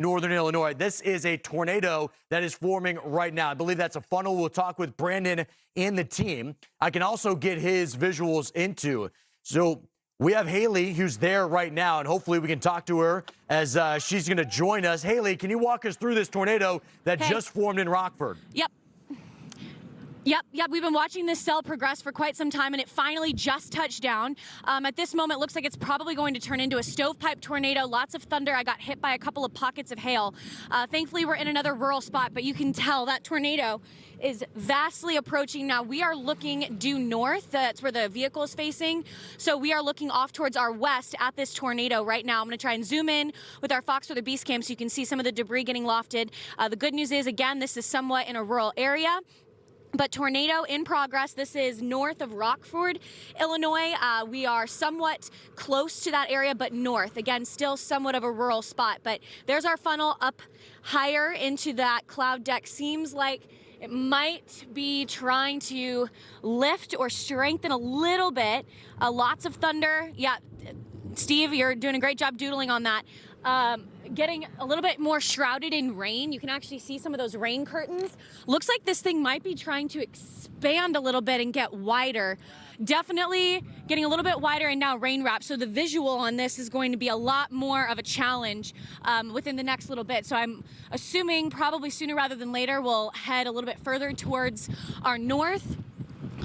Northern Illinois. This is a tornado that is forming right now. I believe that's a funnel. We'll talk with Brandon and the team. I can also get his visuals into. So we have Haley, who's there right now, and hopefully we can talk to her as she's going to join us. Haley, can you walk us through this tornado that just formed in Rockford? Yep. We've been watching this cell progress for quite some time, and it finally just touched down. At this moment, it looks like it's probably going to turn into a stovepipe tornado. Lots of thunder. I got hit by a couple of pockets of hail. Thankfully, we're in another rural spot, but you can tell that tornado is vastly approaching now. We are looking due north. That's where the vehicle is facing. So we are looking off towards our west at this tornado right now. I'm going to try and zoom in with our Fox Weather Beast Cam so you can see some of the debris getting lofted. The good news is, again, this is somewhat in a rural area. But tornado in progress. This is north of Rockford, Illinois. We are somewhat close to that area, but north. Again, still somewhat of a rural spot. But there's our funnel up higher into that cloud deck. Seems like it might be trying to lift or strengthen a little bit. Lots of thunder. Yeah, Steve, you're doing a great job doodling on that. Getting a little bit more shrouded in rain. You can actually see some of those rain curtains. Looks like this thing might be trying to expand a little bit and get wider. Definitely getting a little bit wider and now rain wrapped. So the visual on this is going to be a lot more of a challenge within the next little bit. So I'm assuming probably sooner rather than later we'll head a little bit further towards our north.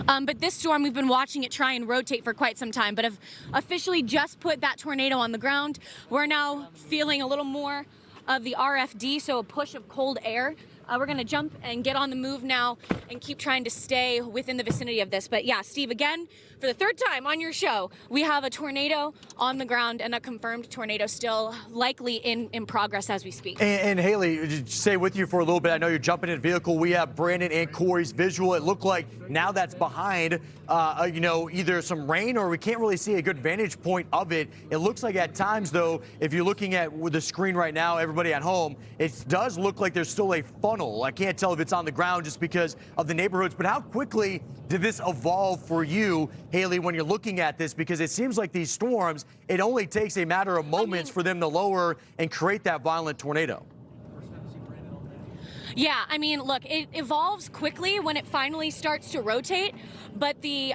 But this storm, we've been watching it try and rotate for quite some time, but have officially just put that tornado on the ground. We're now feeling a little more of the RFD, so a push of cold air. We're going to jump and get on the move now and keep trying to stay within the vicinity of this. But yeah, Steve, again, for the third time on your show, we have a tornado on the ground and a confirmed tornado still likely in progress as we speak. And Haley, just stay with you for a little bit. I know you're jumping in a vehicle. We have Brandon and Corey's visual. It looked like now that's behind, either some rain or we can't really see a good vantage point of it. It looks like at times, though, if you're looking at the screen right now, everybody at home, it does look like there's still a funnel. I can't tell if it's on the ground just because of the neighborhoods, but how quickly did this evolve for you, Haley, when you're looking at this? Because it seems like these storms, it only takes a matter of moments for them to lower and create that violent tornado. Yeah, I mean, look, it evolves quickly when it finally starts to rotate, but the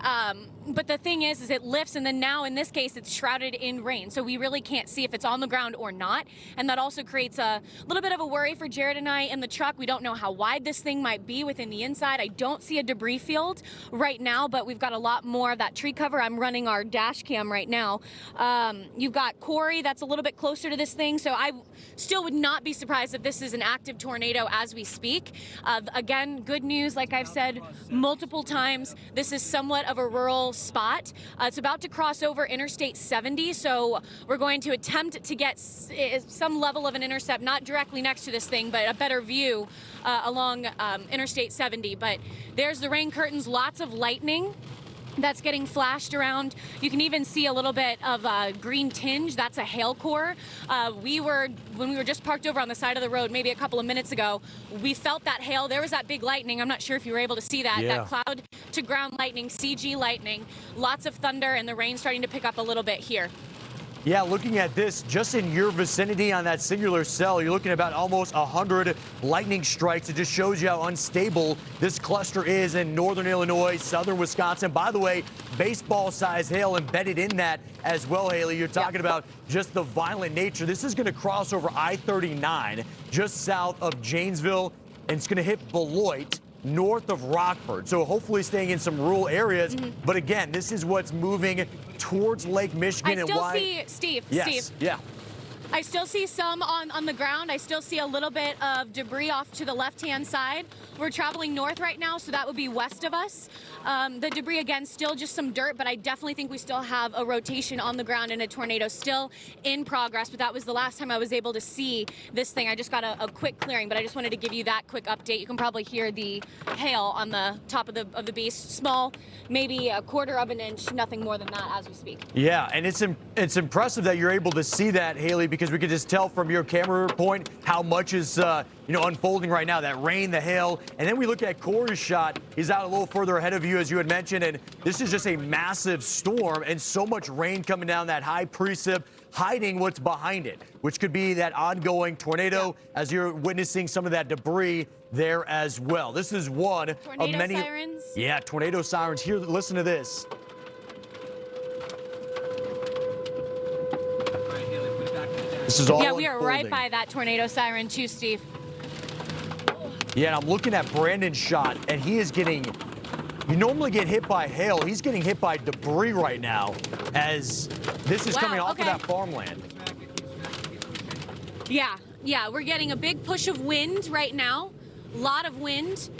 thing is it lifts, and then now in this case it's shrouded in rain, so we really can't see if it's on the ground or not, and that also creates a little bit of a worry for Jared and I in the truck. We don't know how wide this thing might be within the inside. I don't see a debris field right now, but we've got a lot more of that tree cover. I'm running our dash cam right now. You've got Corey that's a little bit closer to this thing, so I still would not be surprised if this is an active tornado as we speak. Again, good news, like I've said multiple times, this is somewhat of a rural spot. It's about to cross over Interstate 70, so we're going to attempt to get some level of an intercept, not directly next to this thing, but a better view along Interstate 70. But there's the rain curtains, lots of lightning that's getting flashed around. You can even see a little bit of a green tinge. That's a hail core. When we were just parked over on the side of the road maybe a couple of minutes ago, we felt that hail. There was that big lightning. I'm not sure if you were able to see that. Yeah. That cloud to ground lightning, CG lightning, lots of thunder, and the rain starting to pick up a little bit here. Yeah, looking at this, just in your vicinity on that singular cell, you're looking at about almost 100 lightning strikes. It just shows you how unstable this cluster is in northern Illinois, southern Wisconsin. By the way, baseball-sized hail embedded in that as well, Haley. You're talking about just the violent nature. This is going to cross over I-39 just south of Janesville, and it's going to hit Beloit, north of Rockford. So hopefully staying in some rural areas. But again, this is what's moving towards Lake Michigan. I still see, Steve, Yeah. I still see some on the ground. I still see a little bit of debris off to the left-hand side. We're traveling north right now, so that would be west of us. The debris, again, still just some dirt, but I definitely think we still have a rotation on the ground and a tornado still in progress. But that was the last time I was able to see this thing. I just got a quick clearing, but I just wanted to give you that quick update. You can probably hear the hail on the top of the beast. Small, maybe a quarter of an inch, nothing more than that as we speak. Yeah, and it's impressive that you're able to see that, Haley, because because we could just tell from your camera point how much is unfolding right now. That rain, the hail, and then we look at Corey's shot. He's out a little further ahead of you, as you had mentioned, and this is just a massive storm and so much rain coming down, that high precip hiding what's behind it, which could be that ongoing tornado, as you're witnessing some of that debris there as well. This is one tornado of many sirens. Yeah, tornado sirens. Here, listen to this. This is all we are unfolding. right by that tornado siren too, Steve. Yeah, and I'm looking at Brandon's shot, and he is getting, you normally get hit by hail. He's getting hit by debris right now as this is coming off of that farmland. Yeah, we're getting a big push of wind right now. A lot of wind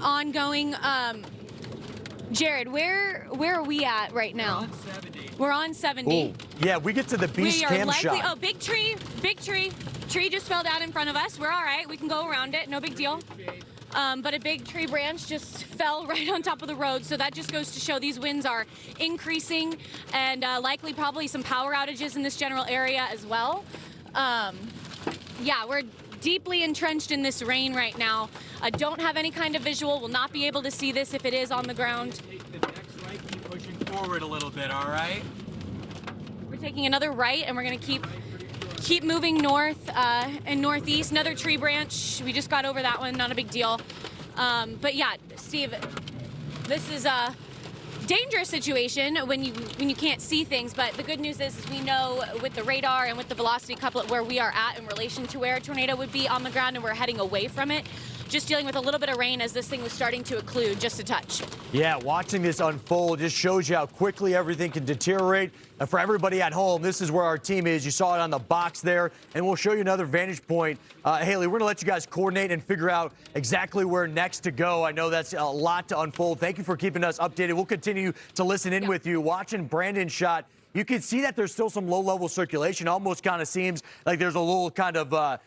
ongoing. Jared, where are we at right now? We're on 70. Ooh, yeah, we get to the beast We are cam likely, shot. oh, big tree. Tree just fell down in front of us. We're all right. We can go around it. No big deal. But a big tree branch just fell right on top of the road. So that just goes to show these winds are increasing and likely probably some power outages in this general area as well. Yeah, we're deeply entrenched in this rain right now. I don't have any kind of visual. Will not be able to see this if it is on the ground. Take the next right, keep pushing forward a little bit, all right? We're taking another right, and we're going to keep moving north and northeast. Another tree branch. We just got over that one. Not a big deal. But yeah, Steve, this is a dangerous situation when you can't see things. But the good news is we know with the radar and with the velocity couplet where we are at in relation to where a tornado would be on the ground, and we're heading away from it. Just dealing with a little bit of rain as this thing was starting to occlude just a touch. Yeah, watching this unfold just shows you how quickly everything can deteriorate. And for everybody at home, this is where our team is. You saw it on the box there, and we'll show you another vantage point. Haley, we're going to let you guys coordinate and figure out exactly where next to go. I know that's a lot to unfold. Thank you for keeping us updated. We'll continue to listen in with you. Watching Brandon's shot, you can see that there's still some low-level circulation. Almost kind of seems like there's a little kind of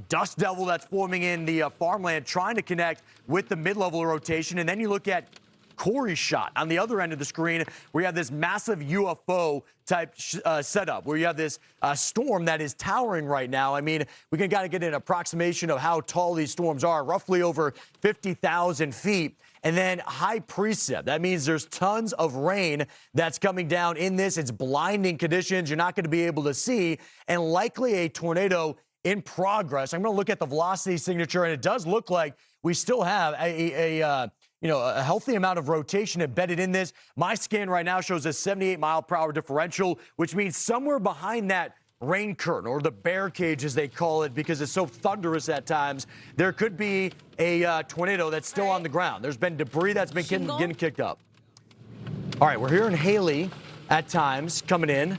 dust devil that's forming in the farmland, trying to connect with the mid-level rotation. And then you look at Corey's shot on the other end of the screen, where you have this massive UFO type setup, where you have this storm that is towering right now. I mean, we can kind of get an approximation of how tall these storms are, roughly over 50,000 feet. And then high precip. That means there's tons of rain that's coming down in this. It's blinding conditions. You're not going to be able to see, and likely a tornado in progress. I'm going to look at the velocity signature, and it does look like we still have a healthy amount of rotation embedded in this. My scan right now shows a 78-mile-per-hour differential, which means somewhere behind that rain curtain, or the bear cage as they call it, because it's so thunderous at times, there could be a tornado that's still on the ground. There's been debris that's been getting kicked up. All right, we're hearing Haley at times coming in,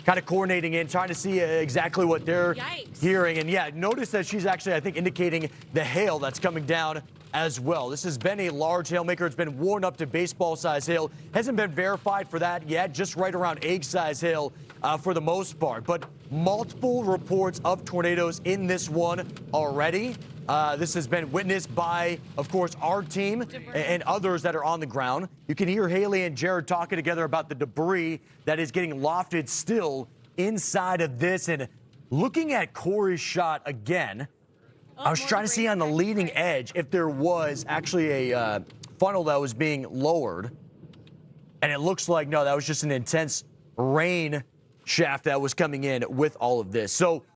kind of coordinating in, trying to see exactly what they're hearing. And yeah, notice that she's actually, I think, indicating the hail that's coming down as well. This has been a large hail maker. It's been worn up to baseball-size hail. Hasn't been verified for that yet, just right around egg-size hail for the most part. But multiple reports of tornadoes in this one already. This has been witnessed by, of course, our team and others that are on the ground. You can hear Haley and Jared talking together about the debris that is getting lofted still inside of this. And looking at Corey's shot again, I was trying to see on the leading edge if there was actually a funnel that was being lowered. And it looks like, no, that was just an intense rain shaft that was coming in with all of this. So